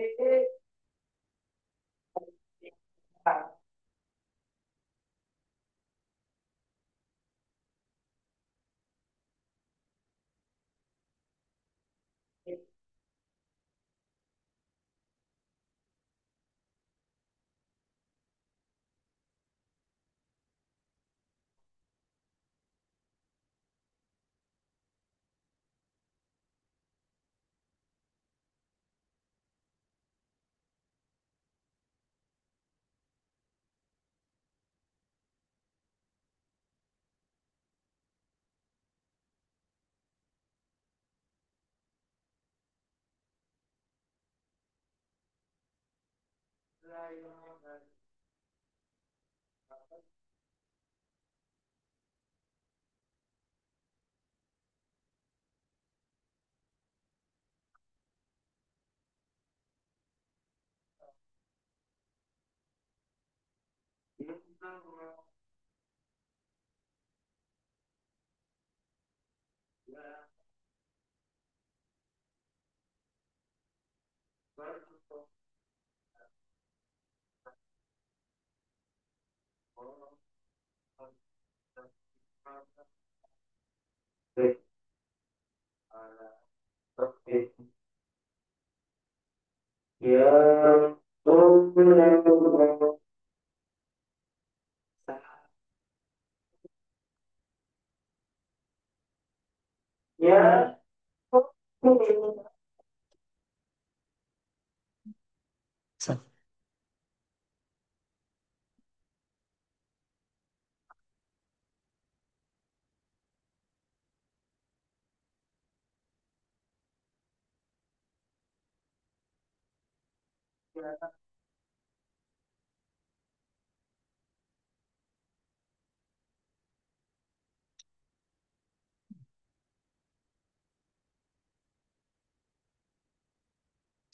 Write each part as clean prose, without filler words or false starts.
Ya, ya,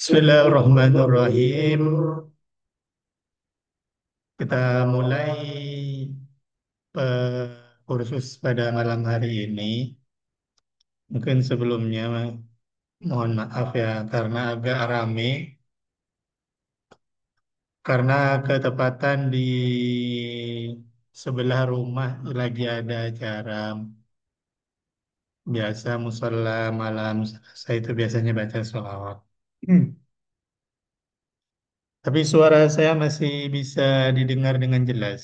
Bismillahirrahmanirrahim. Kita mulai kursus pada malam hari ini. Mungkin sebelumnya mohon maaf ya karena agak rame karena ketepatan di sebelah rumah lagi ada acara biasa musola malam saya itu biasanya baca sholawat. Hmm. Tapi suara saya masih bisa didengar dengan jelas.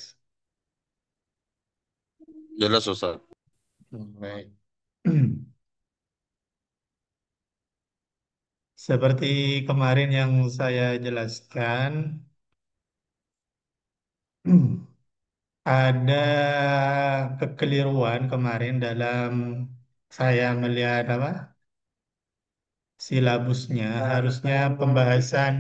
Jelas Ustaz. Baik. Seperti kemarin yang saya jelaskan, ada kekeliruan kemarin dalam saya melihat apa silabusnya. Harusnya pembahasan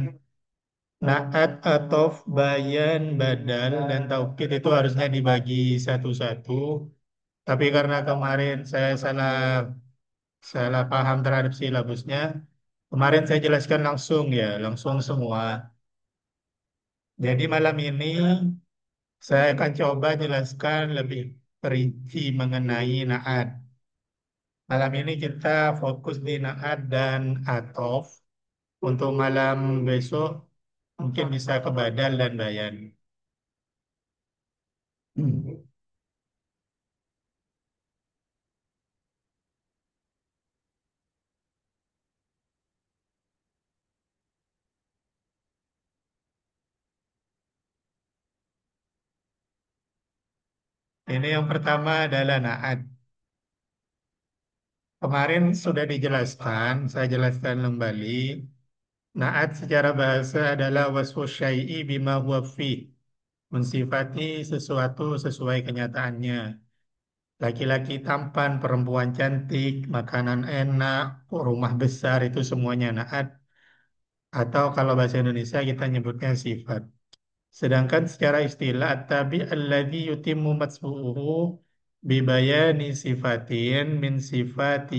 naat, atof, bayan, badal, dan taukid itu harusnya dibagi satu-satu. Tapi karena kemarin saya salah salah paham terhadap silabusnya, kemarin saya jelaskan langsung ya, langsung semua. Jadi malam ini saya akan coba jelaskan lebih perinci mengenai naat. Malam ini kita fokus di naat dan atof. Untuk malam besok mungkin bisa ke badal dan bayan. Hmm. Ini yang pertama adalah naat. Kemarin sudah dijelaskan, saya jelaskan kembali. Naat secara bahasa adalah wasfu syai'i bima huwa fih. Mensifati sesuatu sesuai kenyataannya. Laki-laki tampan, perempuan cantik, makanan enak, rumah besar itu semuanya naat. Atau kalau bahasa Indonesia kita nyebutnya sifat. Sedangkan secara istilah tabi alladzi yutimmu matsbu'uhu bibayani sifatin min sifati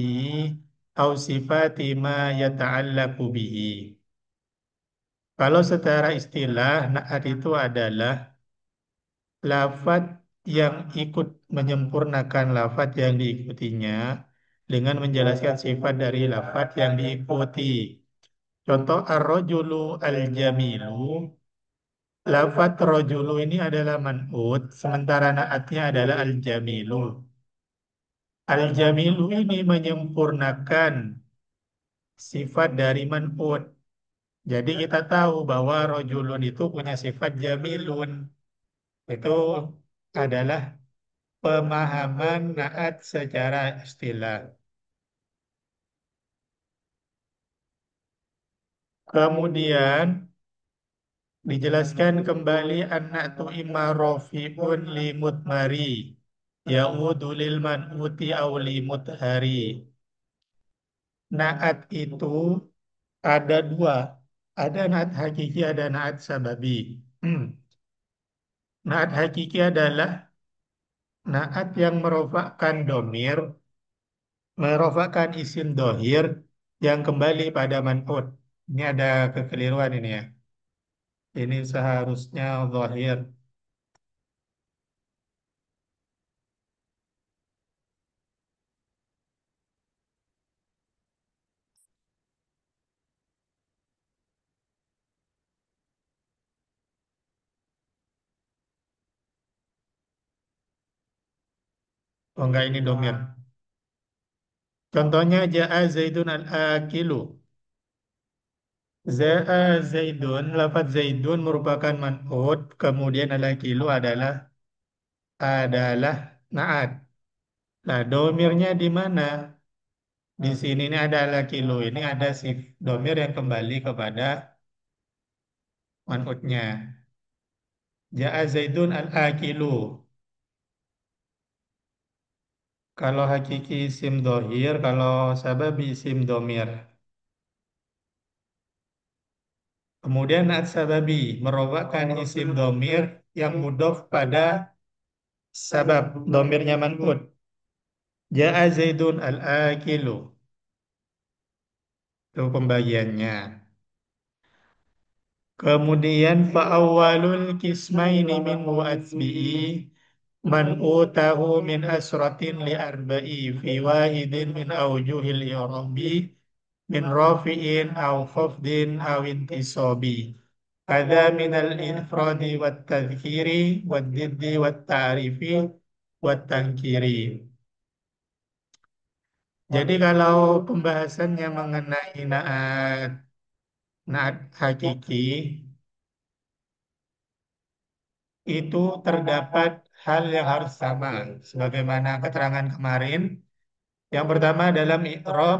au sifati ma yata'allaqu bihi. Kalau secara istilah naat itu adalah lafadz yang ikut menyempurnakan lafadz yang diikutinya dengan menjelaskan sifat dari lafadz yang diikuti. Contoh ar-rajulu al-jamilu. Lafat rojulu ini adalah man'ut, sementara naatnya adalah al-jamilu. Al-jamilu ini menyempurnakan sifat dari man'ut. Jadi kita tahu bahwa rojulun itu punya sifat jamilun. Itu adalah pemahaman naat secara istilah. Kemudian dijelaskan kembali anak tu imma rofi'un limut mari. Ya'udu lil man'uti au limut hari. Naat itu ada dua. Ada naat hakiki, ada naat sababi. Naat hakiki adalah naat yang merofakkan domir, merofakkan isim dohir yang kembali pada man'ut. Ini ada kekeliruan ini ya. Ini seharusnya dohir. Oh enggak, ini domir. Contohnya ja'a zaidun al-akilu. Za'a zaidun, lafaz zaidun merupakan man'ut, kemudian al-akilu adalah naat. Nah, domirnya di mana? Di sini ini ada laki lu, ini ada si domir yang kembali kepada man'utnya. Ja'a Zaidun al-akilu. Kalau hakiki isim dohir, kalau sababi isim domir. Kemudian at sababi merobakkan isim domir yang mudhof pada sabab domirnya man'ut. Ja'a Zaidun al-akilu. Itu pembagiannya. Kemudian fa'awwalul kismaini min mu'atsbi'i man utahu min asratin li arba'i fi wahidin min awjuhil i'rabi min rafi'in aw khafdin aw intisabi. Hadza min al-infradi wat tadhkiri wad diddi wat ta'rifi wat tankiri. Jadi kalau pembahasannya mengenai naat hakiki, itu terdapat hal yang harus sama sebagaimana keterangan kemarin. Yang pertama dalam i'rab,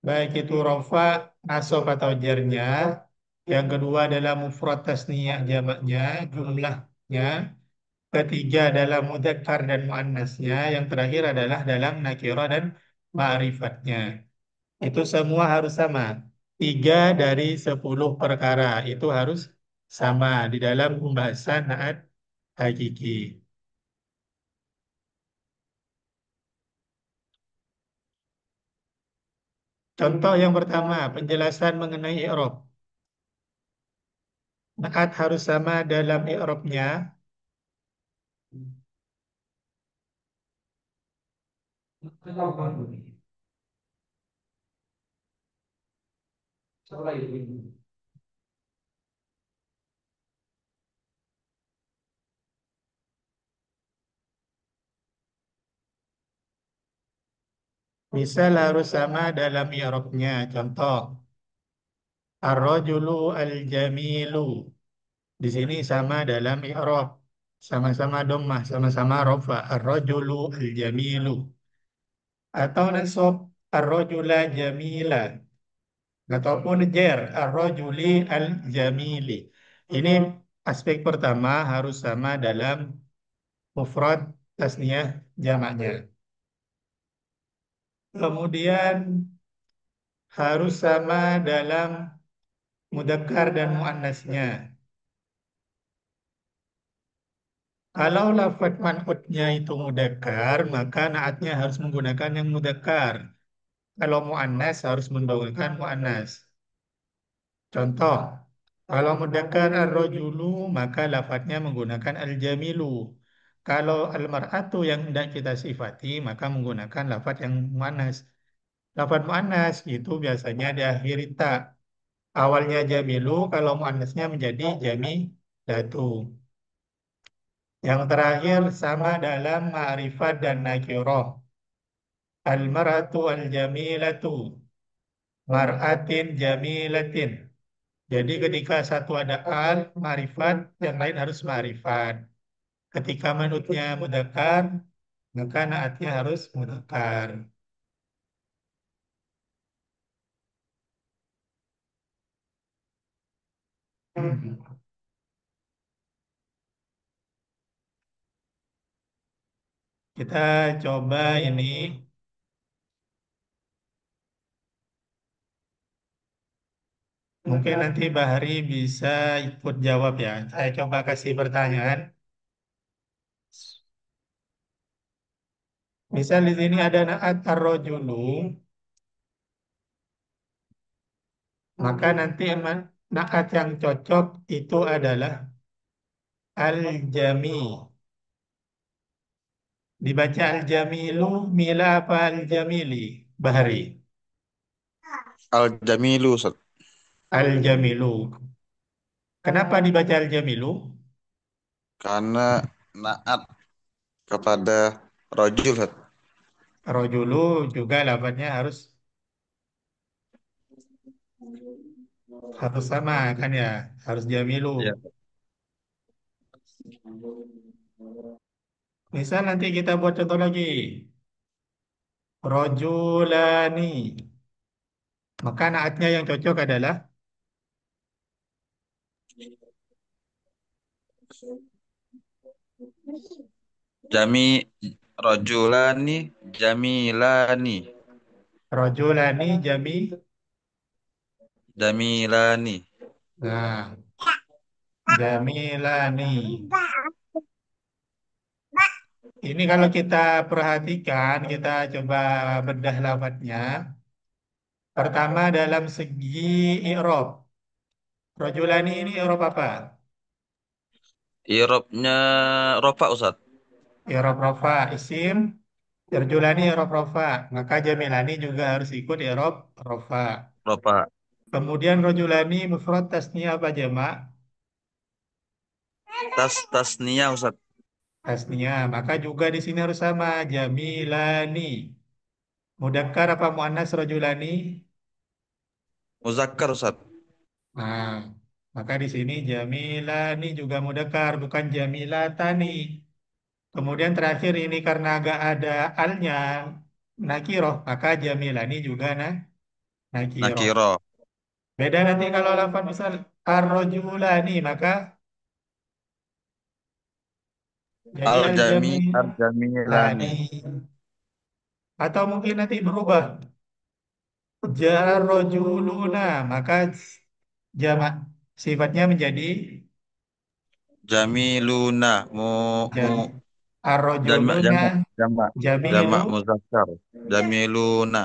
baik itu rofa, nasab atau jarnya. Yang kedua adalah mufrad tasniyah jamaknya, jumlahnya. Ketiga adalah mudzakkar dan muannasnya. Yang terakhir adalah dalam nakirah dan ma'rifatnya. Itu semua harus sama. 3 dari 10 perkara itu harus sama di dalam pembahasan naat hakiki. Contoh yang pertama, penjelasan mengenai i'rab. Naat harus sama dalam i'rabnya. Misal harus sama dalam i'rabnya. Contoh, ar-rajulu al-jamilu. Di sini sama dalam i'rab. Sama-sama dhammah, sama-sama rafa. Ar-rajulu al-jamilu. Atau nasab ar-rajula jamila. Ataupun jer ar-rajuli al-jamili. Ini aspek pertama harus sama dalam mufrad tasniyah jamaknya. Kemudian harus sama dalam mudzakkar dan muannasnya. Kalau lafaz man'utnya itu mudzakkar, maka naatnya harus menggunakan yang mudzakkar. Kalau muannas harus menggunakan muannas. Contoh, kalau mudzakkar ar-rajulu, maka lafadznya menggunakan al-jamilu. Kalau al-mar'atu yang tidak kita sifati, maka menggunakan lafadz yang muannas. Lafadz muannas itu biasanya diakhiri ta. Awalnya jamilu, kalau muannasnya menjadi jamilatu. Yang terakhir sama dalam ma'rifat dan nakirah. Al-mar'atu al-jamilatu. Mar'atin jamilatin. Jadi ketika satu ada al, ma'rifat, yang lain harus ma'rifat. Ketika manutnya mudzakkar, maka naatnya harus mudzakkar. Kita coba ini, mungkin nanti Bahari bisa ikut jawab ya. Saya coba kasih pertanyaan. Misal di sini ada naat ar-rajulu, maka nanti naat yang cocok itu adalah al-jami. Dibaca al-jamilu, mila apa al-jamili? Bahari. Al-Jamilu, Ustaz. Al-jamilu. Kenapa dibaca al-jamilu? Karena naat kepada rojul, Ustaz. Rojulu juga lafadznya harus sama kan ya, harus jamilu. Iya. Misal nanti kita buat contoh lagi. Rojulani. Maka naatnya yang cocok adalah Jami rojulani jamilani rojulani jami. jamilani. Nah, jamilani. Ini kalau kita perhatikan, kita coba bedah lafadznya. Pertama dalam segi i'rab. Rojulani ini i'rab apa? Irobnya rofa, Ustaz. I'rab rafa isim. Rojulani i'rab rafa. Maka jamilani juga harus ikut i'rab rafa. Rofa. Kemudian rojulani mufrad tasniyah apa jamak? Tasniyah, Ustaz. Tasniyah. Maka juga di sini harus sama jamilani. Mudzakkar apa muannas rojulani? Muzakkar, Ustaz. Nah, maka di sini jamilani juga mudzakkar bukan jamilatani. Kemudian terakhir ini karena agak ada alnya nakiroh, maka jamilani juga nakiroh. Nakiro. Beda nanti kalau lafaz misal ar-rajulani maka jadi Al-Jamilani. al-jamilani. Atau mungkin nanti berubah jarrojuluna maka jamak sifatnya menjadi Jamiluna. Mu jam jamak arrojuluna jamak jamak jamilu. jamak muzakkar. Jamiluna.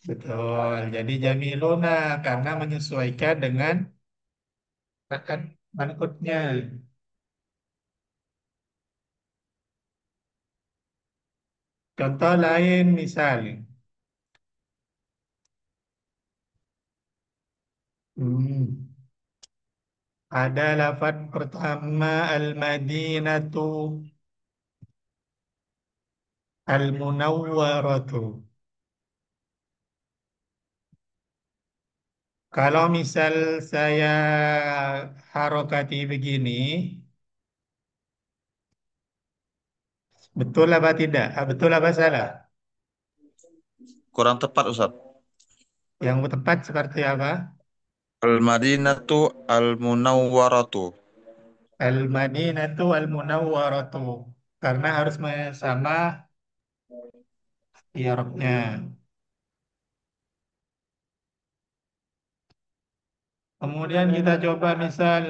Betul, jadi jamiluna karena menyesuaikan dengan rekan manutnya. Contoh lain misal, hmm, ada lafaz pertama al-Madinatu al-Munawwaratu. Kalau misal saya harokati begini, betul apa tidak? Betul apa salah? Kurang tepat, Ustaz. Yang tepat seperti apa? Al-Madinatu al-Munawwaratu. Al-Madinatu al-Munawwaratu. Karena harus sama i'rabnya. Kemudian kita coba misal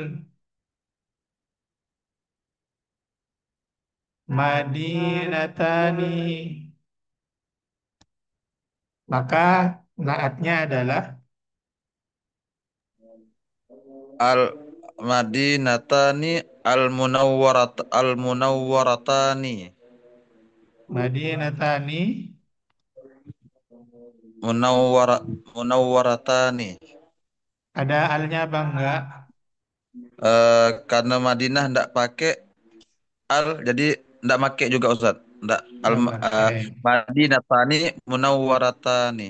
Madinatani. Maka naatnya adalah Al-Madinatani al-Munawwaratani. Madinatani Munawwaratani. Ada alnya apa enggak? Karena Madinah ndak pakai al, jadi ndak pakai juga Ustaz. Ndak al, Enggak pakai. Madinatani Munawwaratani.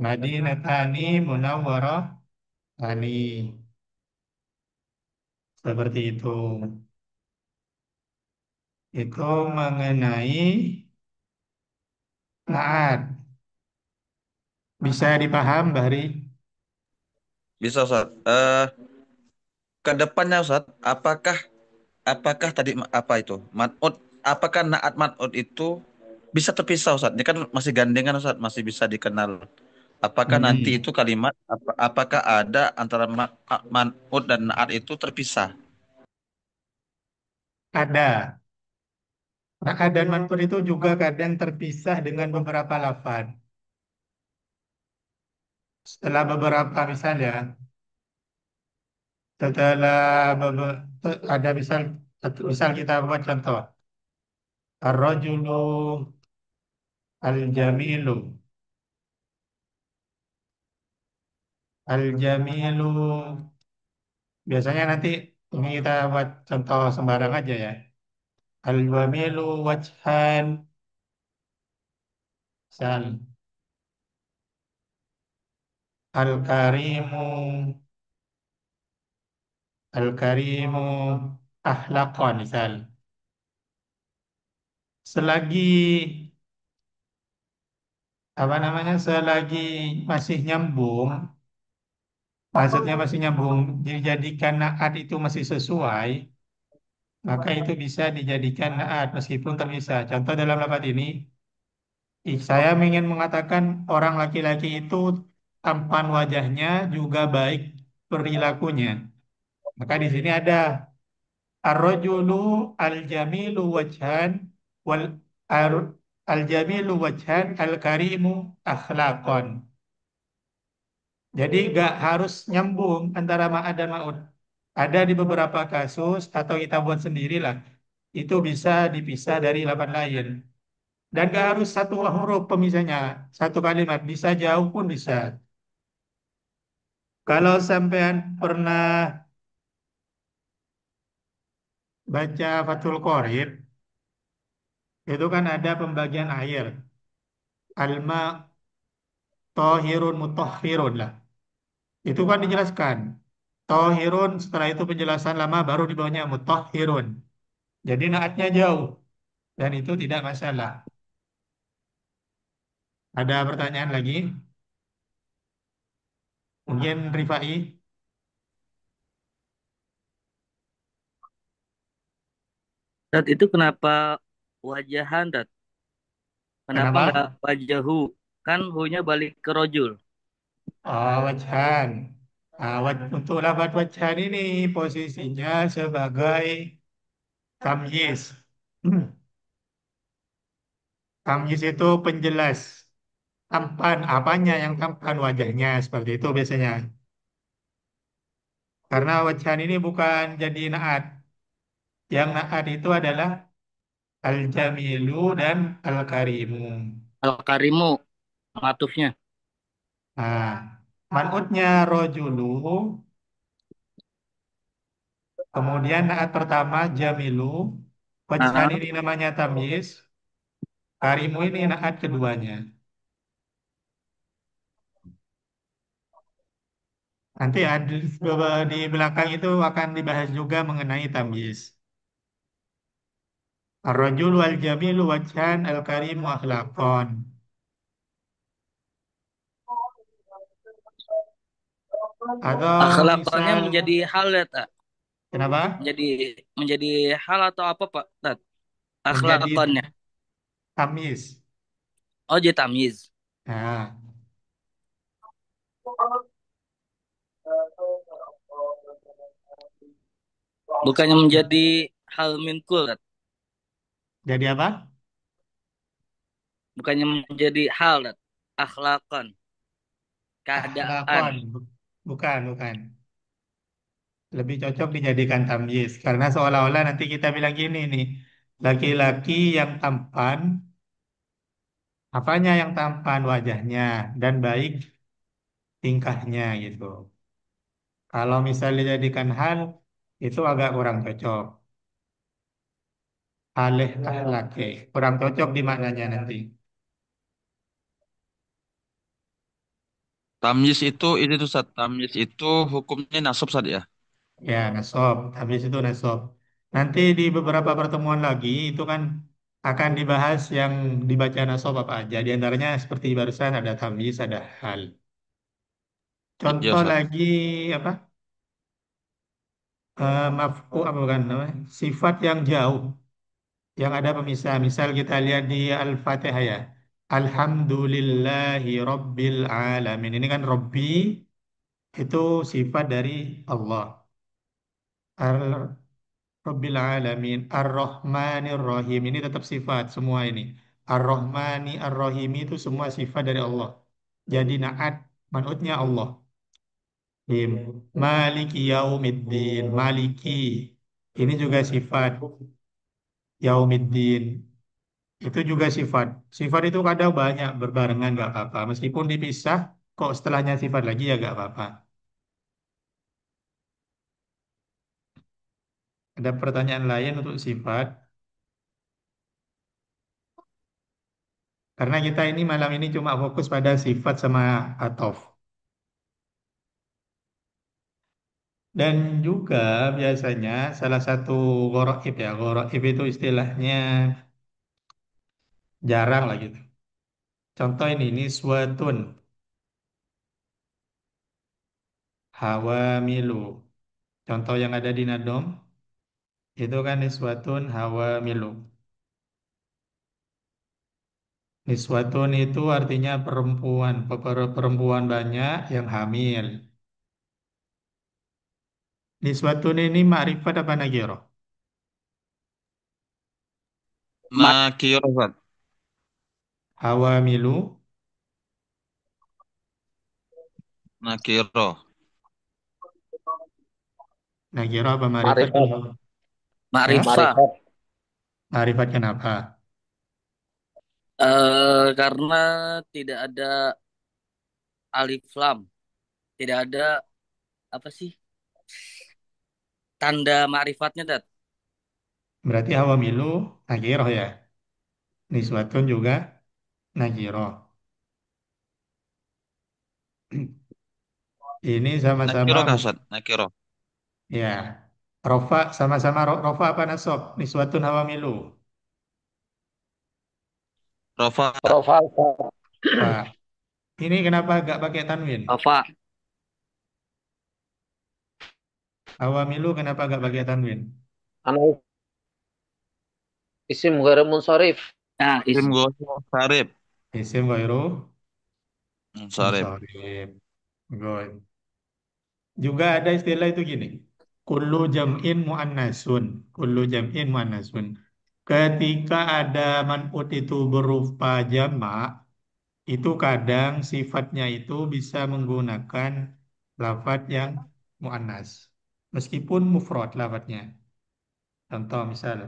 Madinatani Munawwarah Tani. Seperti itu. Itu mengenai naat. Bisa dipaham, Bari? Bisa Ustaz. Ke depannya Ustaz, apakah apakah tadi apa itu? Mat'ud, apakah naat mat'ud itu bisa terpisah Ustaz? Ini kan masih gandengan Ustaz, masih bisa dikenal. Apakah nanti Hmm. itu kalimat apakah ada antara mat'ud dan naat itu terpisah? Ada. Naat dan manfur itu juga kadang terpisah dengan beberapa lafaz. Setelah beberapa misalnya, setelah ada misal kita buat contoh. Ar-rajulu al-jamilu. Al-jamilu. Biasanya nanti ini kita buat contoh sembarang aja ya. Al-jamilu wajhan. Misal, al-karimu. Al-karimu ahlakon misal. Selagi apa namanya selagi masih nyambung, maksudnya masih nyambung, dijadikan naat itu masih sesuai, maka itu bisa dijadikan naat meskipun terpisah. Contoh dalam lafaz ini, saya ingin mengatakan orang laki-laki itu tampan wajahnya juga baik perilakunya. Maka di sini ada ar-rajulu al-jamilu wajhan wal ar- al-jamilu wajhan al-karimu akhlaqan. Jadi gak harus nyambung antara ma'ad dan ma'ud. Ada di beberapa kasus atau kita buat sendirilah. Itu bisa dipisah dari lapan lain. Dan gak harus satu huruf pemisahnya. Satu kalimat. Bisa jauh pun bisa. Kalau sampean pernah baca Fathul Qorib, itu kan ada pembagian air. Alma tohirun mutahhirun lah. Itu kan dijelaskan. Tohirun setelah itu penjelasan lama baru di bawahnya mutahhirun. Jadi naatnya jauh. Dan itu tidak masalah. Ada pertanyaan lagi? Mungkin Rifai, Dat itu kenapa wajahan, Dat? Kenapa nggak kenapa? wajahu? Kan hu-nya balik ke rojul. Oh, wajhan. Untuk lafadz wajhan ini posisinya sebagai tamyiz. Tamyiz itu penjelas. Tampan, apanya yang tampan wajahnya, seperti itu biasanya. Karena wajhan ini bukan jadi naat. Yang naat itu adalah al-jamilu dan al-karimu. Al-karimu, matufnya. Nah, manutnya rojulu. Kemudian naat pertama jamilu, wajhan Ah, ini namanya tamyiz, karimu ini naat keduanya. Nanti ada di belakang itu akan dibahas juga mengenai tamyiz. Ar-rajul wal jamilu wajhan al-karimu akhlaqon. Atau akhlakonnya misal, menjadi hal, ya, Tak? kenapa? Menjadi menjadi hal atau apa, Pak? Dat? Menjadi Akhlakonnya. tamyiz. Oh, jadi tamyiz. Nah, Bukannya menjadi hal minkul, Dat. jadi apa? Bukannya menjadi hal, Dat. Akhlakon, keadaan. Akhlaqon. Bukan, bukan. Lebih cocok dijadikan tamyiz karena seolah-olah nanti kita bilang gini nih, laki-laki yang tampan, apanya yang tampan wajahnya dan baik tingkahnya gitu. Kalau misalnya dijadikan hal, itu agak kurang cocok. Alih ahlake. Kurang cocok di maknanya nanti. Tamyiz itu ini tuh Ustaz. Tamyiz itu hukumnya nasab Ustaz ya. Ya, nasab. Habis itu nasab. Nanti di beberapa pertemuan lagi, itu kan akan dibahas yang dibaca nasab apa aja. Di antaranya seperti barusan ada tamyiz, ada hal. Iya Contoh Ustaz. lagi apa? Maf'u apa bukan namanya? Sifat yang jauh, yang ada pemisah. Misal kita lihat di Al-Fatihah ya. Alhamdulillahi Rabbil Alamin. Ini kan Rabbi itu sifat dari Allah. Rabbil Alamin, Ar-Rahmanir Rahim. Ini tetap sifat semua ini. Ar-Rahmani, Ar-Rahim itu semua sifat dari Allah. Jadi naat manutnya Allah. Him. Maliki Yaumiddin, Maliki. Ini juga sifat Yaumiddin. Itu juga sifat. Sifat itu kadang banyak berbarengan nggak apa-apa. Meskipun dipisah, kok setelahnya sifat lagi ya nggak apa-apa. Ada pertanyaan lain untuk sifat. Karena kita ini malam ini cuma fokus pada sifat sama atof. Dan juga biasanya salah satu goroib ya, goroib itu istilahnya jarang lah gitu. Contoh ini niswatun, hawamilu. Contoh yang ada di Nadom, itu kan niswatun, hawamilu. Niswatun itu artinya perempuan, perempuan banyak yang hamil. Niswatun ini ma'rifat apa nakiro? Nakiro Ustaz. Hawamilu, Nakiro. nakiro apa ma'rifat? Ma'rifat, Hah? Ma'rifah. ma'rifat. Ma'rifat kenapa? Karena tidak ada alif lam, tidak ada apa sih tanda ma'rifatnya, Tat. Berarti hawamilu nakiro ya. Niswatun juga nakiro. Ini sama-sama Nakiro kah Ustaz? Nakiro. ya. Rofa sama-sama rofa apa nasab? Niswatun hawamilu. Rafa. Profil Pak, ini kenapa agak pakai tanwin? Apa? Hawamilu kenapa agak pakai tanwin? anu isim ghairu munsharif. Nah, Tim gosok Sarip. Isim ghairu Sarip. munsharif. Good. Juga ada istilah itu gini. Kullu jam'in muannasun. Kullu jam'in muannasun. Ketika ada man'ut itu berupa jamak, itu kadang sifatnya itu bisa menggunakan lafadz yang muannas. Meskipun mufrad lafadznya. Contoh misal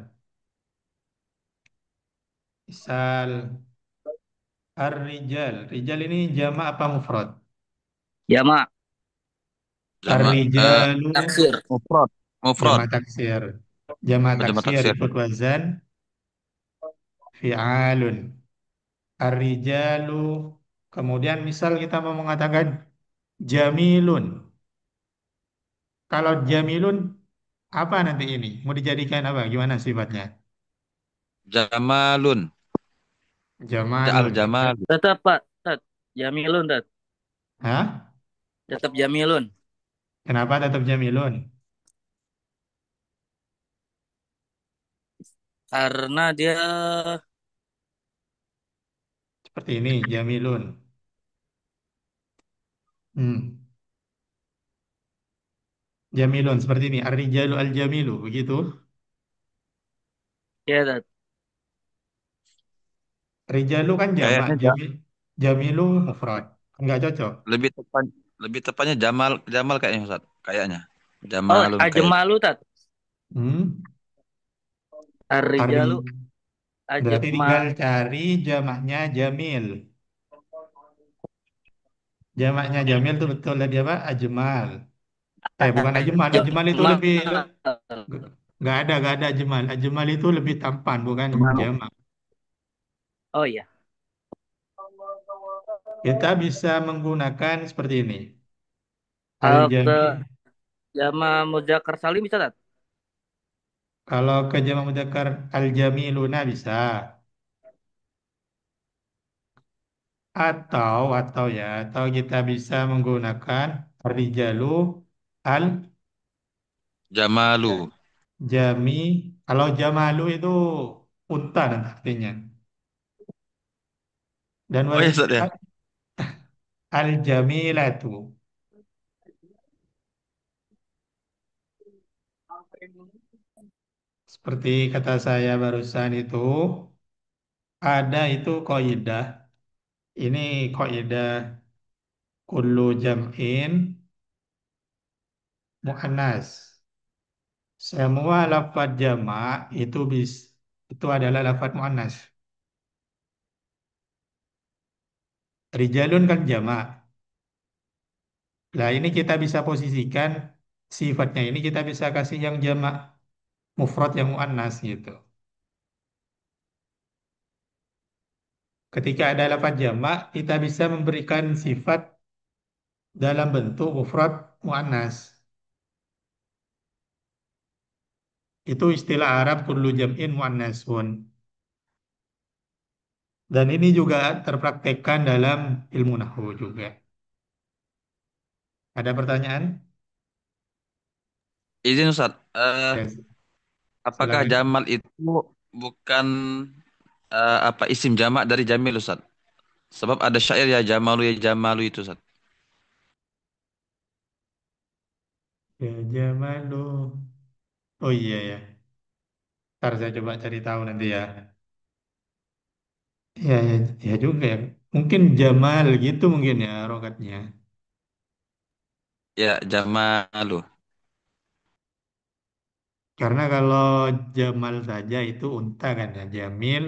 ar-rijal. Rijal ini jamak apa mufrad? jamak, Jama Ar-rijalu taksir. Mufrad. Mufrad. jamak taksir. Jamak Jama taksir taksir. ikut wazan fi'alun. Ar-rijalu. Kemudian misal kita mau mengatakan jamilun. Kalau jamilun apa nanti ini? Mau dijadikan apa? Gimana sifatnya? Jamalun. Ja'al Jamalun. Jamal. Tetap Pak, Tat. Jamilun, Tat. Hah? Tetap Jamilun. Kenapa tetap jamilun? Karena dia Seperti ini, jamilun. Hmm. Jamilun seperti ini. Ar-rijalu al-jamilu. Begitu. ya, Tat. Rijalu kan jamak. Kayaknya Jamilu mufrad. Enggak cocok. lebih tepat lebih tepatnya Jamal Jamal kayaknya Ustaz. Kayaknya. Oh, Jamalun kayak. Ajmalu, Tat. Hmm. Ari. Ar-rijalu Berarti ajma. tinggal cari jamaknya jamil. Jamaknya jamil itu betul tadi apa? Ajmal. Bukan ajmal. Ajmal itu Jamal. lebih nggak ada ajmal. Ajmal itu lebih tampan, bukan jamak. Oh iya. Kita bisa menggunakan seperti ini. Kalau ke Al-jami. Jama Muzakkar Salim bisa tak? Kalau ke jamak mudzakkar al-jamiluna bisa. Atau kita bisa menggunakan rijalu al Jamalu. jami. Kalau jamalu itu unta nanti artinya. Dan Oh ya Ustaz ya. al jamilatu. Seperti kata saya barusan itu, ada itu kaidah. Ini kaidah kullu jam'in muannas. Semua lafaz jamak itu adalah lafaz muannas. Rijalun kan jamak. Nah, ini kita bisa posisikan sifatnya ini kita bisa kasih yang jamak mufrad yang muannas gitu. Ketika ada lafaz jamak, kita bisa memberikan sifat dalam bentuk mufrad muannas. Itu istilah Arab kullu jam'in muannasun. Dan ini juga terpraktekkan dalam ilmu nahwu juga. Ada pertanyaan? Izin Ustaz, Ya, apakah silakan. Jamal itu bukan apa isim jamak dari Jamil Ustaz? Sebab ada syair ya Jamalu itu Ustaz. Ya, Jamalu. Oh iya ya. Ntar saya coba cari tahu nanti ya. Ya, ya, ya juga ya. Mungkin Jamal gitu mungkin ya rokatnya. Ya Jamalu. Karena kalau Jamal saja itu unta kan ya. Jamil,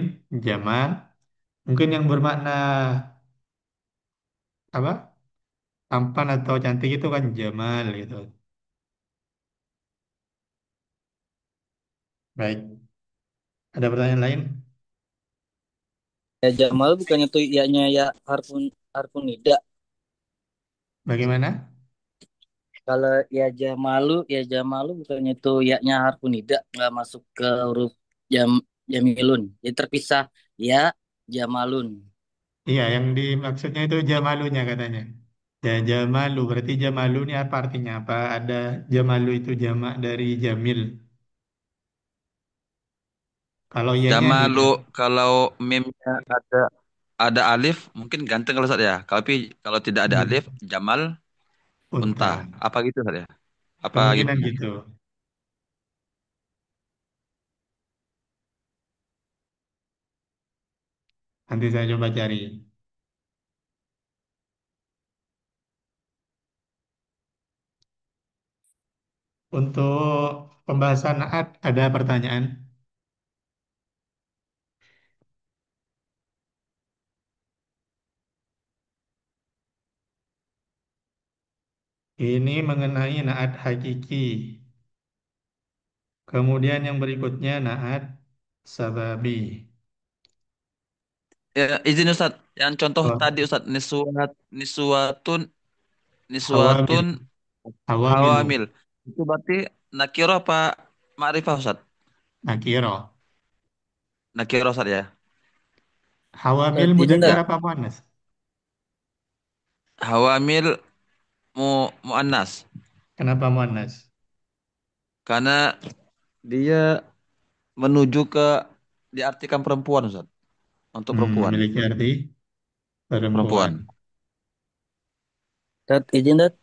Jamal. Mungkin yang bermakna apa? Tampan atau cantik itu kan Jamal gitu. Baik. Ada pertanyaan lain? Ya Jamal bukannya tuh ianya ya harfun nida. Bagaimana? Kalau ya Jamalu bukannya tuh ya-nya harfun nida nggak masuk ke huruf jam Jamilun. Jadi terpisah ya Jamalun. Iya, yang dimaksudnya itu Jamalunya katanya. Ya, Jamalu. Berarti Jamalu ini apa artinya? Apa ada Jamalu itu jamak dari Jamil? Kalau ianya Jamalu nida, kalau mimnya ada alif mungkin ganteng kalau Ustaz ya. Kalau tidak ada nida, alif Jamal unta. unta. Apa gitu Ustaz ya? Apa Kemungkinan gimana? gitu. Nanti saya coba cari. Untuk pembahasan naat ada pertanyaan. Ini mengenai naat hakiki. Kemudian yang berikutnya naat sababi. Ya, izin Ustaz, yang contoh Oh, tadi Ustaz niswatun niswatun hawamil. Hawamilu. hawamil. Itu berarti nakiro apa ma'rifah Ustaz? Nakiro. Nakiro Ustaz ya. Hawamil Ini muzakkar enggak. apa muannas? Hawamil muannas Kenapa muannas? karena dia menuju ke diartikan perempuan Ustaz. Untuk perempuan. Memiliki arti perempuan. Perempuan. Tat, izin dat.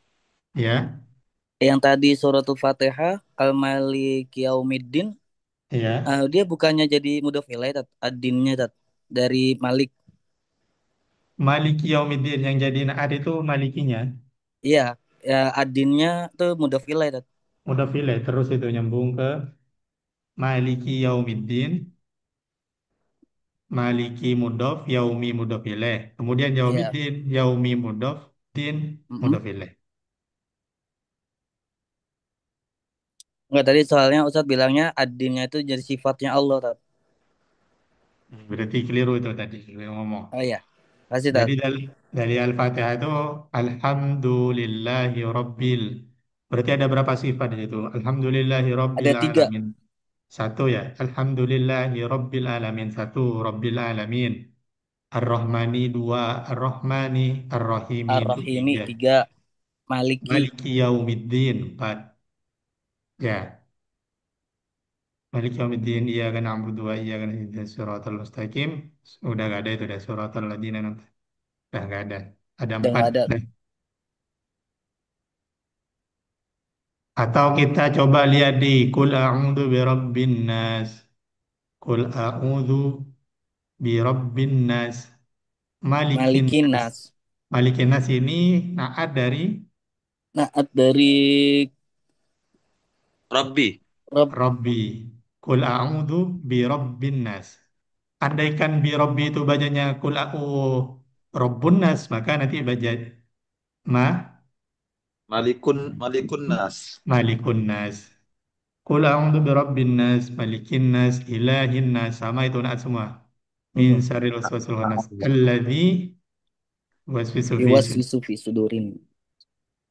Ya, Yang tadi suratul Fatihah Al-Malik Yaumiddin, ya. dia bukannya jadi mudhof ilaih tat, adinnya tat dari Malik. Maliki Yaumiddin yang jadi naat itu malikinya. Iya, ya adinnya tuh mudhof ilaih tat. Mudhaf ilaih terus itu nyambung ke Maliki Yaumiddin. Maliki mudhaf, yaumi mudhaf ilaih. Kemudian Iya. Yaumiddin, yaumi mudhaf, din Mm-mm. mudhaf ilaih. Enggak, tadi soalnya Ustadz bilangnya adinnya itu jadi sifatnya Allah, Tat. Berarti keliru itu tadi yang ngomong. Oh iya, kasih Jadi Tat. dari Al-Fatihah itu Alhamdulillahi Rabbil. Berarti ada berapa sifat di situ? Alhamdulillahi Ada Rabbil tiga. Alamin. Satu ya. Alhamdulillahi Rabbil Alamin. Satu. Rabbil Alamin. Ar-Rahmani dua. Ar-Rahmani. Ar-Rahimi itu Ar-Rahimi tiga. tiga. Maliki. Maliki Yaumiddin empat. Ya. Maliki Yaumiddin. Iyyaka na'budu wa iyyaka nasta'in. Shiratal mustaqim. Udah gak ada itu. Udah suratal ladzina. Udah gak ada. Ada Udah empat. nggak ada. Atau kita coba lihat di Kul a'udzu birabbin nas. Kul a'udzu birabbin nas. Malikin Malikin nas. nas. Malikin nas ini naat dari Naat dari Rabbi. Rob. Rabbi. Kul a'udzu birabbin nas. Andaikan bi Rabbi itu bacanya kul a'udzu rabbun nas, maka nanti baca ma Malikun Nas. malikun nas. Kul a'udzu birabbin nas, malikin nas, ilahin nas. Sama itu naat semua. Min Mm-mm. syarril waswasil khannas. Naat juga. Alladzi waswisu fi Iwas sudur. wisufi sudurin.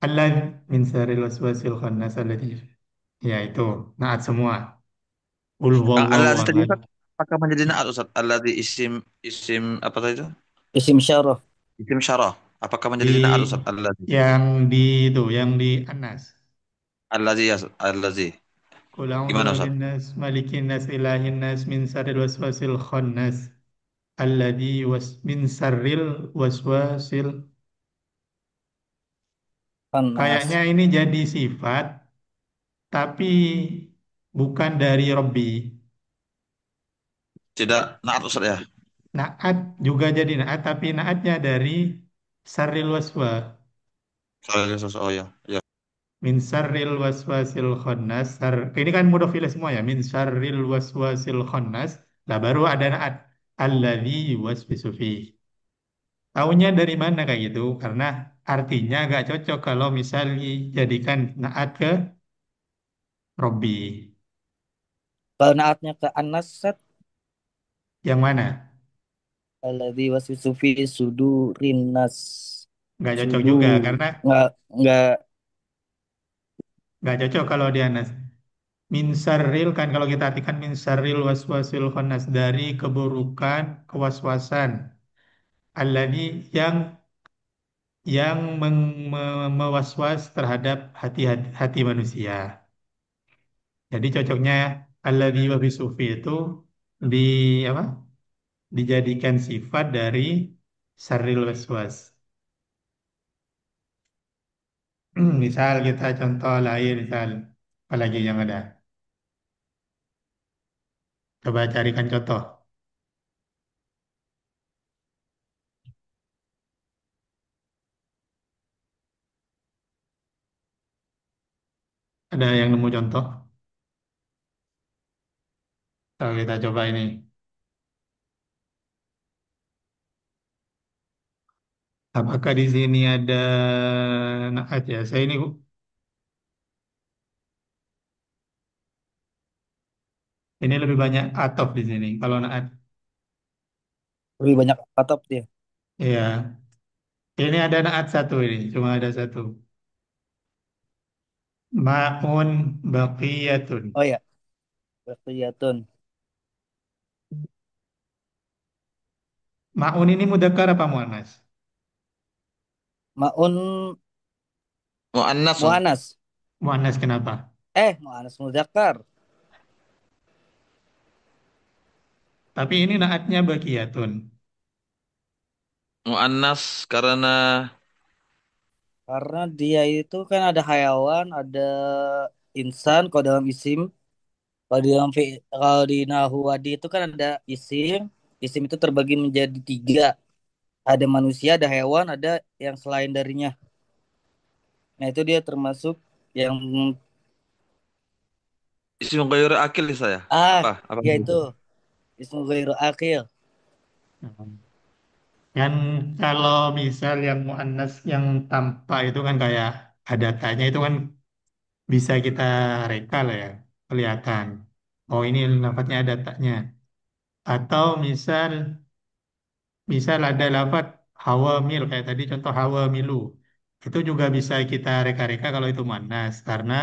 Alladzi min syarril waswasil khannas alladzi. Ya itu, naat semua. Qul Yang huwallahu Allah tadi ahad. Ustaz, apakah menjadi naat Ustaz? Allah di isim apa tadi itu? Isim syarah. Isim syarah. Apakah menjadi naat Di Ustaz? Allah di. yang di itu, yang di Anas. Allah ya Allah di. Qul a'udzu Gimana Ustaz? birabbin nas, malikin nas, ilahin nas, min syarril waswasil khannas. Alladzi min syarril waswasil. Kayaknya Panas. ini jadi sifat, tapi bukan dari Robbi. Tidak naat Ustaz ya. Naat juga jadi naat, tapi naatnya dari sarril waswa. Soalnya sosok oh ya. Ya. Min sarril waswasil khannas. Ini kan mudhaf semua ya. Min sarril waswasil khannas. Lah baru ada naat. Alladzi yuwaswisu fi. Taunya dari mana kayak gitu? Karena artinya agak cocok kalau misalnya jadikan naat ke Robbi. Kalau naatnya ke Anas, Sat. Yang mana? Alladzi waswisu fi sudurin nas. Nggak cocok juga Sudur. karena Nggak nggak cocok kalau dia nas. Min syarril kan kalau kita artikan min syarril waswasil khannas dari keburukan kewaswasan alladzi yang mewaswas terhadap hati manusia. Jadi cocoknya alladzi wa bisufi itu di apa? Dijadikan sifat dari syarril waswas. Misal kita contoh lain misal apalagi yang ada. Coba carikan contoh. Ada yang nemu contoh? Kalau kita coba ini. Apakah di sini ada naat ya? Saya ini lebih banyak atof di sini. Kalau naat, lebih banyak atap dia. ya ini ada naat satu ini, cuma ada satu. Ma'un baqiyatun. Oh ya, Baqiyatun. Ma'un ini mudzakkar apa muannas? Maun Muannas Ustaz. Muanas. Muannas kenapa? Muanas Muzakkar. Tapi ini naatnya baqiyatun. Muannas karena Karena dia itu kan ada hayawan, ada insan. Kalau dalam isim, kalau di Nahwadi itu kan ada isim. Isim itu terbagi menjadi tiga. Ada manusia, ada hewan, ada yang selain darinya. Nah itu dia termasuk yang isim ghairu akil saya. ah Apa? Apa ya itu itu? ismu ghairu akil. Kan kalau misal yang muannas yang tanpa itu kan kayak ada tanya itu kan bisa kita reka lah ya, kelihatan. Oh ini lafadznya ada taknya. Atau misal ada lafadz hawa mil kayak tadi contoh hawa milu. Itu juga bisa kita reka-reka kalau itu muannas karena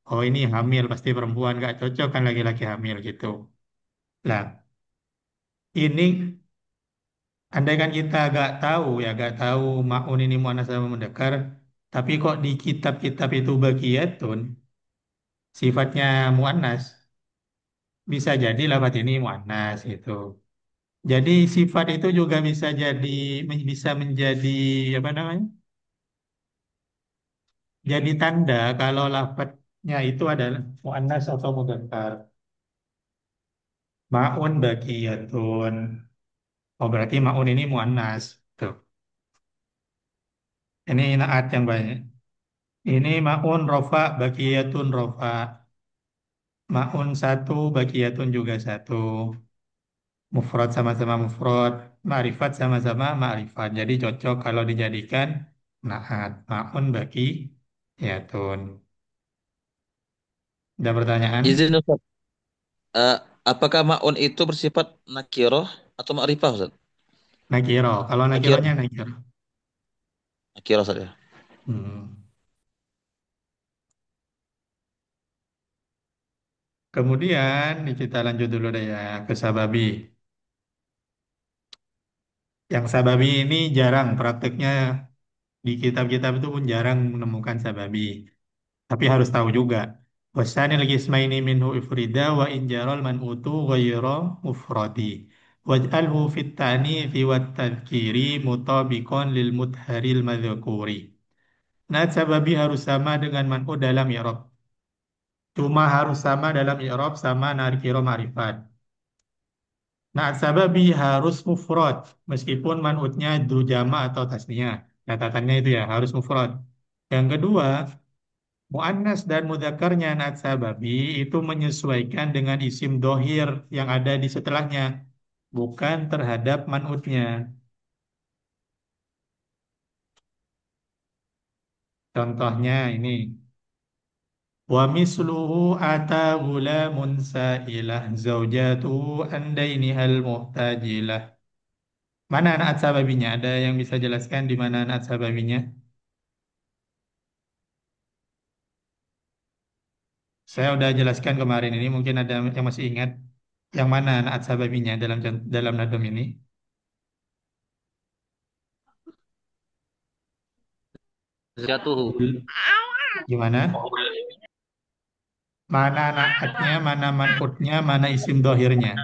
oh ini hamil pasti perempuan nggak cocok kan laki-laki hamil gitu. Lah ini andaikan kita nggak tahu ya nggak tahu maun ini muannas sama mudzakkar, tapi kok di kitab-kitab itu bagiyatun sifatnya muannas, bisa jadi lafadz ini muannas gitu. Jadi sifat itu juga bisa jadi bisa menjadi apa namanya? Jadi tanda kalau lafadznya itu adalah muannas atau mudzakkar. Maun bakiyatun. Oh berarti maun ini muannas. Tuh. Ini naat yang banyak. Ini maun rofa bakiyatun rofa. Maun satu bakiyatun juga satu. Mufrad sama-sama mufrad. Ma'rifat sama-sama ma'rifat. Jadi cocok kalau dijadikan naat. Maun bakiyatun. Ada pertanyaan? Izin Ustaz. Eh, apakah ma'un itu bersifat nakiroh atau ma'rifah Ustaz? Nakiro. Kalau Nakir, nakironya nakiro. nakiroh Ustaz ya. Hmm. Kemudian kita lanjut dulu deh ya ke sababi. Yang sababi ini jarang prakteknya di kitab-kitab itu pun jarang menemukan sababi. Tapi harus tahu juga. Wasani lagi ismaini minhu ifrida wa injarol man utu ghayra mufradi. Waj'alhu fit ta'nifi wat tadhkiri mutabiqan lil mudharil madhkuri. Nah, sababi harus sama dengan man'ut dalam i'rab. Cuma harus sama dalam i'rab sama nakiro ma'rifat. Nah, sababi harus mufrad meskipun man'utnya jama atau tasniyah. Catatannya itu ya harus mufrad. Yang kedua, muannas dan mudzakarnya naat sababi itu menyesuaikan dengan isim dohir yang ada di setelahnya, bukan terhadap man'utnya. Contohnya ini, wa misluhu ata gulamun sa'ilah zaujatuhu andainihal muhtajilah. Mana naat sababinya? Ada yang bisa jelaskan di mana naat sababinya? Saya udah jelaskan kemarin ini, mungkin ada yang masih ingat yang mana naat sababinya dalam nadum ini. Jatuhu. Gimana? Mana naatnya, mana man'utnya, mana isim dohirnya.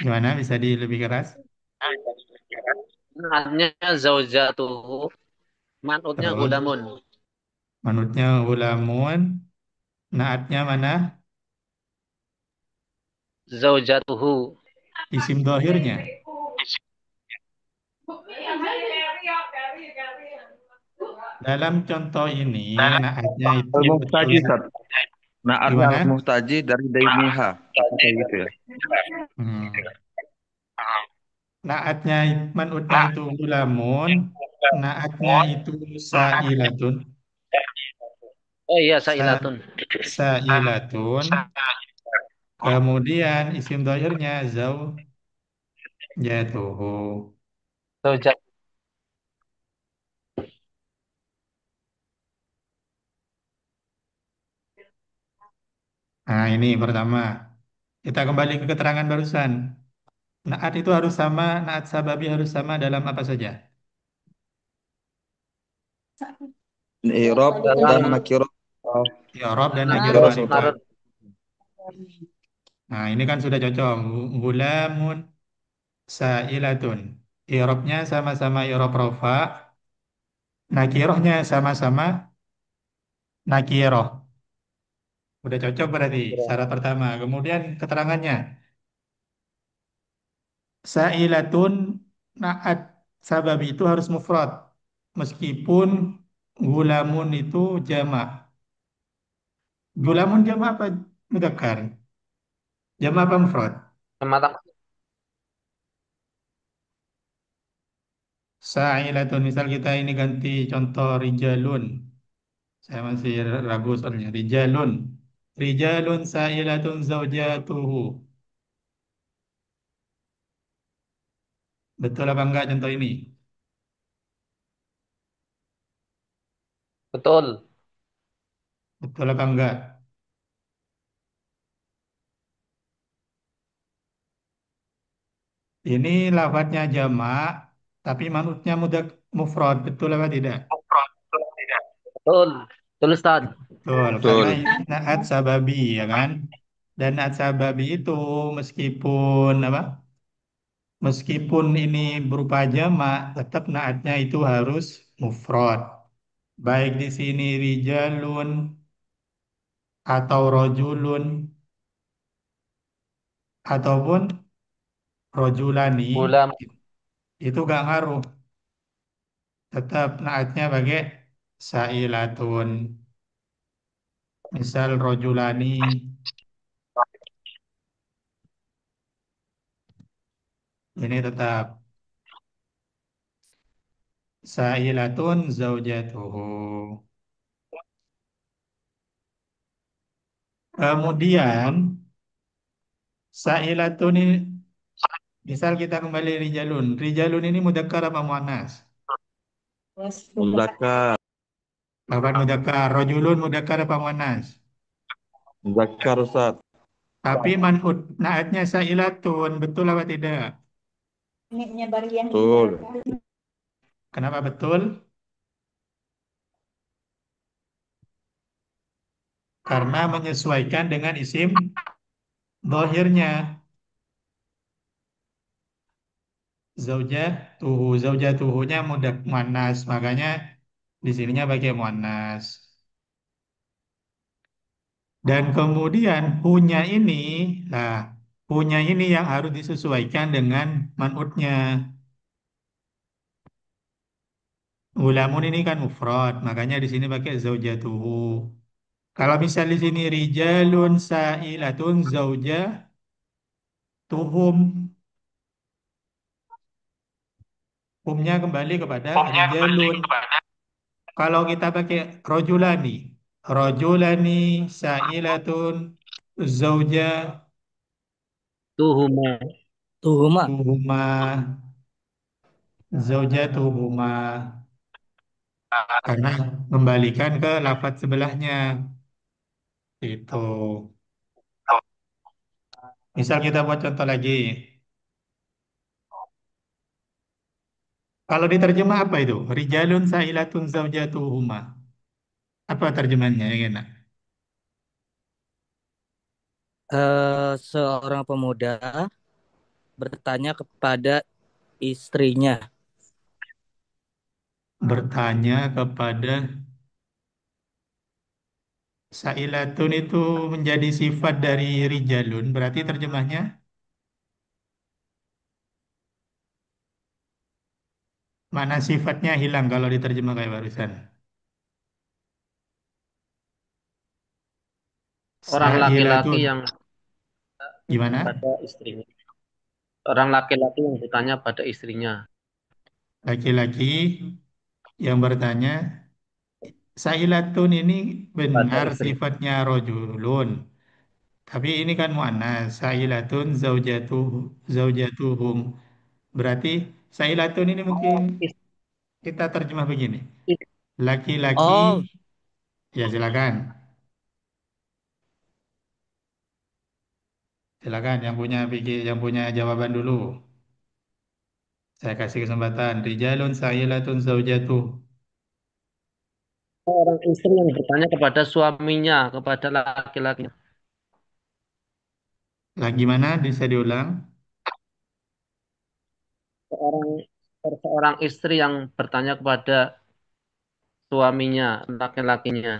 Gimana? Bisa di lebih keras? Naatnya zaujatuhu, manutnya Terus, gulamun. man'utnya ulamun, naatnya mana? Zaujatuhu. Isim dohirnya. Dalam contoh ini, naatnya itu Al-Muhtaji betul. Ustaz. Naatnya Gimana? al-muhtaji dari daimiha. Kayak gitu ya. Hmm. Naatnya, man'utnya itu ulamun, naatnya itu sa'ilatun, Oh iya, sa, sailatun. sa'ilatun, kemudian isim dohirnya zaujatuhu. Zaujat. Nah, ini pertama. Kita kembali ke keterangan barusan. Naat itu harus sama, naat sababi harus sama dalam apa saja? Irob dan Dalam nakiroh. I'rab dan nakiro Nakiroh ma'rifat. muta'al. narut Nah, ini kan sudah cocok. Gulamun sa'ilatun. I'rabnya sama-sama i'rab rafa, nakirohnya sama-sama nakiroh. Udah cocok berarti syarat pertama. Kemudian keterangannya. Sa'ilatun naat sababi itu harus mufrad. Meskipun gulamun itu jama'. Gulamun jama' apa mudzakkar? Jama' apa mufrad? semata Sa'ilatun misal kita ini ganti contoh rijalun. Saya masih ragu soalnya. Rijalun. Rijalun sa'ilatun zaujatuhu. Betul apa enggak contoh ini? Betul. Betul apa enggak? Ini lafadznya jamak, tapi manutnya mudah mufrad. Betul apa tidak? Betul. Betul, Ustaz. Betul, karena Betul. ini naat sababi, ya kan? Dan naat sababi itu meskipun apa? Meskipun ini berupa jamak, tetap naatnya itu harus mufrad. Baik di sini rijalun atau rojulun ataupun rojulani Gulam. itu gak ngaruh. Tetap naatnya pakai sailatun. Misal rojulani ini tetap sailatun zaujatuhu. Kemudian sailatun ini misal kita kembali rijalun. Rijalun ini mudzakkar apa muannas? Muzakkar. Bapak mudzakkar, rojulun mudzakkar apa muannas? Muzakkar, Ustaz. Tapi man'ut naatnya sailatun, betul apa tidak? Betul. Kenapa betul? Karena menyesuaikan dengan isim zahirnya. Zaujah tuhunya mudah muannas, makanya di sininya pakai muannas. Dan kemudian punya ini, nah punya ini yang harus disesuaikan dengan man'utnya. Ulamun ini kan mufrad, makanya di sini pakai zaujatuhu. Kalau misal di sini rijalun sa'ilatun tuhum, humnya kembali kepada rijalun. Kalau kita pakai rojulani, rojulani sa'ilatun zaujatuhuma, Tuhuma. Tuhuma. zaujatuhuma, karena kembalikan ke lafaz sebelahnya itu. Misal kita buat contoh lagi. Kalau diterjemah apa itu? Rijalun sa'ilatun zaujatuhuma. Apa terjemahannya yang enak? Seorang pemuda bertanya kepada istrinya. Bertanya kepada sa'ilatun itu menjadi sifat dari rijalun. Berarti terjemahnya mana sifatnya hilang kalau diterjemah kayak barusan. Orang laki-laki Sa'ilatun. yang Gimana? pada istrinya. Orang laki-laki yang bertanya pada istrinya. Laki-laki yang bertanya, sa'ilatun ini Pada benar istri. sifatnya rojulun. Tapi ini kan mu'annas. Sa'ilatun zaujatuhum. Berarti sa'ilatun ini mungkin Oh, kita terjemah begini. is- Laki-laki, Oh, ya silakan. Silakan yang punya pikir, yang punya jawaban dulu. Saya kasih kesempatan. Rijalun sa'ilatun zaujatuh. orang istri yang bertanya kepada suaminya, kepada laki-laki. Lagi mana? Bisa diulang. Seorang seorang istri yang bertanya kepada suaminya, laki-lakinya.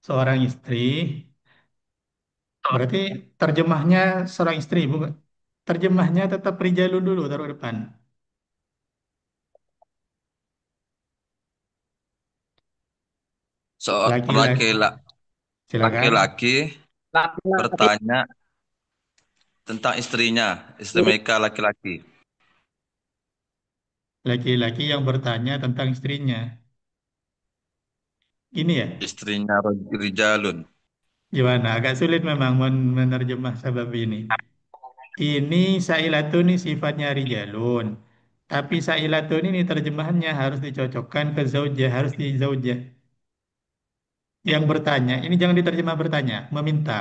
Seorang istri. Berarti terjemahnya seorang istri, bukan? Terjemahnya tetap rijalun dulu taruh depan. Laki-laki. Silakan. Laki-laki Laki-laki bertanya tentang istrinya, istri mereka laki-laki. laki-laki yang bertanya tentang istrinya. Ini ya, Istrinya Rijalun. gimana? Agak sulit memang menerjemah sabab ini. Ini sa'ilatun ini sifatnya rijalun. Tapi sa'ilatun ini terjemahannya harus dicocokkan ke zaujah, harus di zaujah. Yang bertanya, ini jangan diterjemah bertanya, meminta.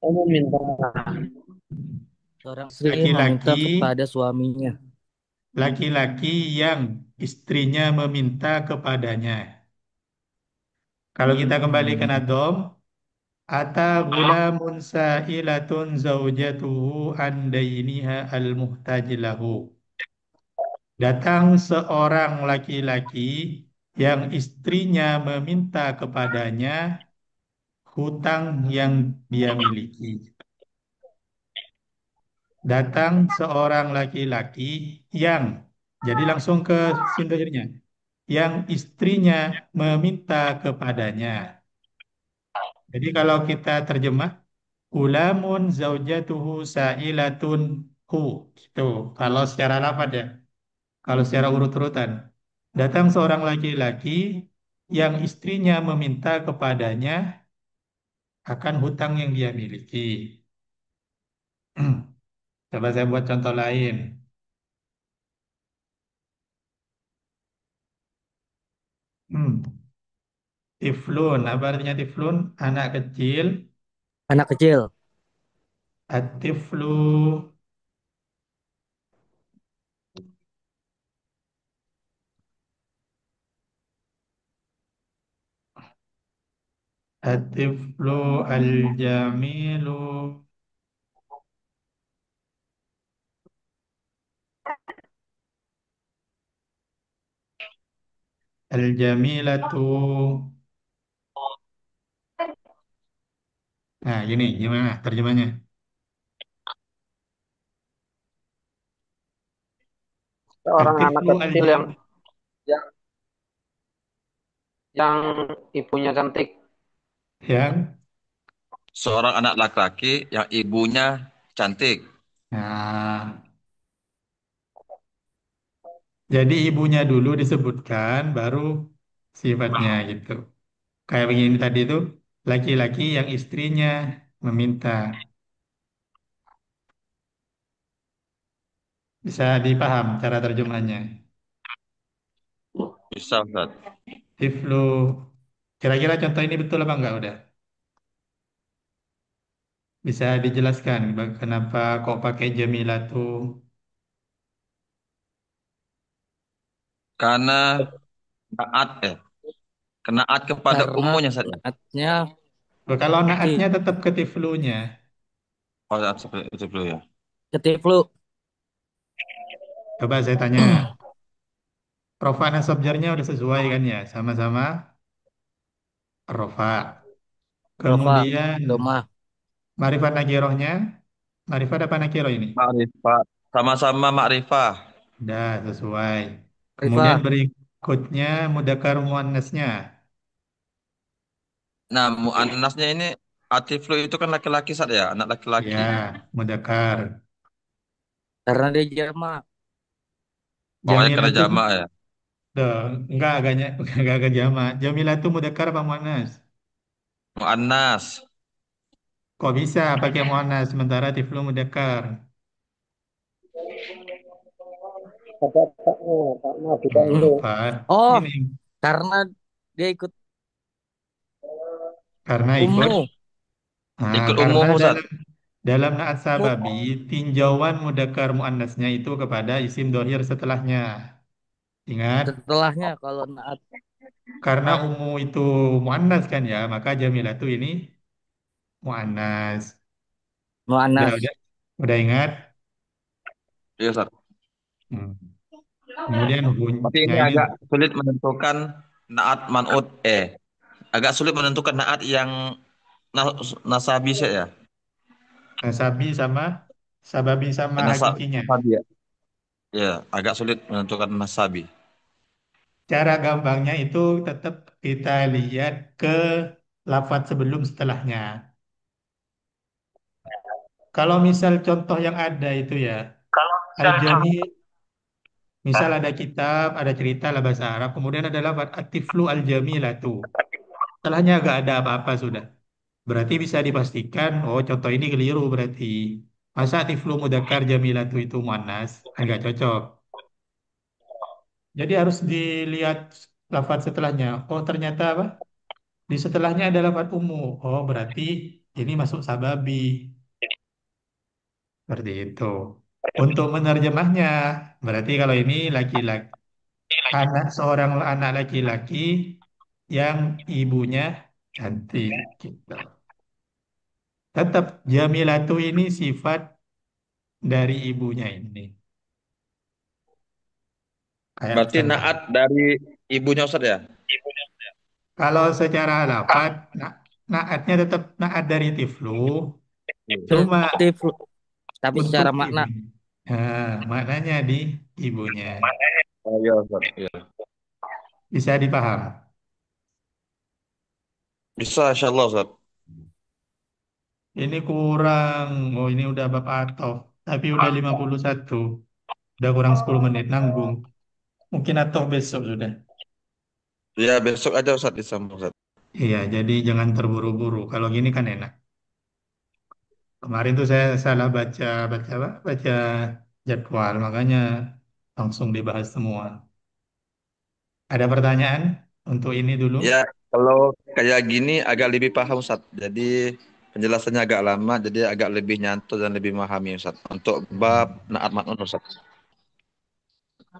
Oh, meminta. Seorang istri meminta Laki-laki, kepada suaminya. laki-laki yang istrinya meminta kepadanya. Kalau kita kembali ke nadom, ata gulamun sa'ilatun zaujatuhu an dainiha al-muhtajilahu. Datang seorang laki-laki yang istrinya meminta kepadanya hutang yang dia miliki. Datang seorang laki-laki yang, jadi langsung ke sintaknya, yang istrinya meminta kepadanya. Jadi kalau kita terjemah, ulamun zaujatuhu sa'ilatun hu. Gitu. Kalau secara lafaz ya. Kalau secara urut-urutan. Datang seorang laki-laki yang istrinya meminta kepadanya akan hutang yang dia miliki. Coba saya buat contoh lain. Hmm. Tiflun, apa artinya tiflun? Anak kecil. Anak kecil. At-tiflu, at-tiflu al-jamilu, al-jamilatu. Nah, gini, gimana terjemahnya? Seorang anak At-tiflu kecil al-jam, yang yang ibunya cantik. yang, Seorang anak laki-laki yang ibunya cantik. nah, jadi ibunya dulu disebutkan, baru sifatnya gitu. Kayak begini tadi itu, laki-laki yang istrinya meminta. Bisa dipaham cara terjemahnya. Bisa, Ustaz. Tiflu, kira-kira contoh ini betul apa enggak udah? Bisa dijelaskan kenapa kok pakai Jamilatu? Karena naat kenaat kepada Karena umumnya saja. naatnya Kalau naatnya ke tetap ke tiflunya. Oh, seperti itu dulu ya. ketiflu. Coba saya tanya, rofa dan subjernya udah sesuai kan ya? Sama-sama rofa. Rofa. Kemudian Domah. marifat nakirohnya, marifat apa nakiro ini? Makrifat. Sama-sama makrifah. Udah sesuai. Kemudian Rifah. berikutnya mudzakkar muannasnya. Nah, muannasnya ini atiflu itu kan laki-laki saat ya, anak laki-laki. Ya, mudzakkar. Karena dia jamak. Oh, ya kena Jamilatu jamak ya. Duh, enggak agaknya agak jamak. Jamilatu mudzakkar apa muannas? Muannas. Kok bisa pakai muannas sementara tiflu mudzakkar? Ada taknya, taknya bukan Hmm, itu. Pak. Oh, Ini karena dia ikut karena ikut. ummu. Nah, Ikut karena umum Ustaz. dalam naat Ummu sababi tinjauan mudzakkar muannasnya itu kepada isim dohir setelahnya. Ingat, setelahnya kalau naat karena ummu itu muannas kan ya, maka jamilatu ini muannas. Udah, muannas. udah ingat. Iya Ustaz. Hmm. Kemudian Tapi hunnya ini ini agak sulit menentukan naat man'ut agak sulit menentukan naat yang nasabi ya. nasabi sama sababi sama hakikinya. Nasabi ya. Ya, agak sulit menentukan nasabi. Cara gampangnya itu tetap kita lihat ke lafaz sebelum setelahnya. Kalau misal contoh yang ada itu ya, al-jami, misal ada kitab, ada cerita lah bahasa Arab, kemudian ada lafaz at-tiflu al-jamilah tuh. Setelahnya agak ada apa-apa sudah. Berarti bisa dipastikan, oh contoh ini keliru berarti. Masa tiflu mudzakkar jamilatu itu muannas? Enggak cocok. Jadi harus dilihat lafaz setelahnya. Oh ternyata apa? Di setelahnya ada lafaz umum. Oh berarti ini masuk sababi. Seperti itu. Untuk menerjemahnya, berarti kalau ini laki-laki, anak seorang anak laki-laki yang ibunya cantik gitu. Tetap jamilatu ini sifat dari ibunya ini. Kayak Berarti contoh. naat dari ibunya Ustaz ya? Kalau secara lafad, naatnya tetap naat dari tiflu, cuma Tiflu. Tapi untuk secara makna, ibu. Nah, maknanya di ibunya. Oh iya Ustaz. Iya. Bisa dipaham. Bisa insyaallah Ustaz. Ini kurang, oh ini udah bab atof, tapi udah 51. Udah kurang 10 menit, nanggung. Mungkin atof besok sudah. Ya besok aja Ustaz disambung Ustaz. Iya, jadi jangan terburu-buru. Kalau gini kan enak. Kemarin tuh saya salah baca apa? Baca jadwal, makanya langsung dibahas semua. Ada pertanyaan untuk ini dulu? Ya kalau kayak gini agak lebih paham Ustaz. Jadi penjelasannya agak lama, jadi agak lebih nyantol dan lebih memahami Ustaz. Untuk bab naat matun Ustaz.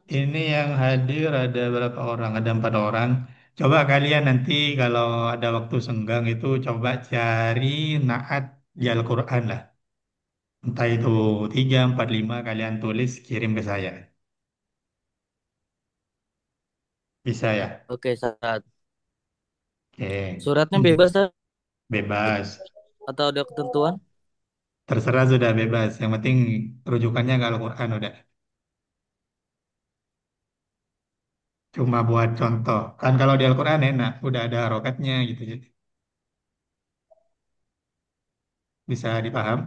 Ini yang hadir ada berapa orang? Ada 4 orang. Coba kalian nanti kalau ada waktu senggang itu coba cari naat di Al-Quran lah. Entah itu 3, 4, 5 kalian tulis kirim ke saya. Bisa ya? oke saat Oke. suratnya bebas Sat? Bebas. Atau ada ketentuan? Terserah sudah bebas. Yang penting rujukannya ke Al-Quran udah. Cuma buat contoh. Kan kalau di Al-Quran enak. Udah ada harokatnya gitu. Jadi bisa dipaham?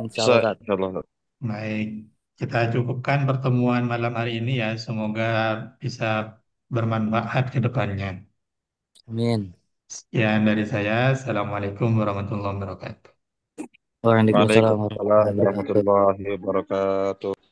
Insya Bisa Allah Sat. insyaallah Ustaz. Baik, kita cukupkan pertemuan malam hari ini ya. Semoga bisa bermanfaat ke depannya. Amin. Sekian dari saya. Assalamualaikum warahmatullahi wabarakatuh. Waalaikumsalam Waalaikumsalam warahmatullahi wabarakatuh. warahmatullahi wabarakatuh.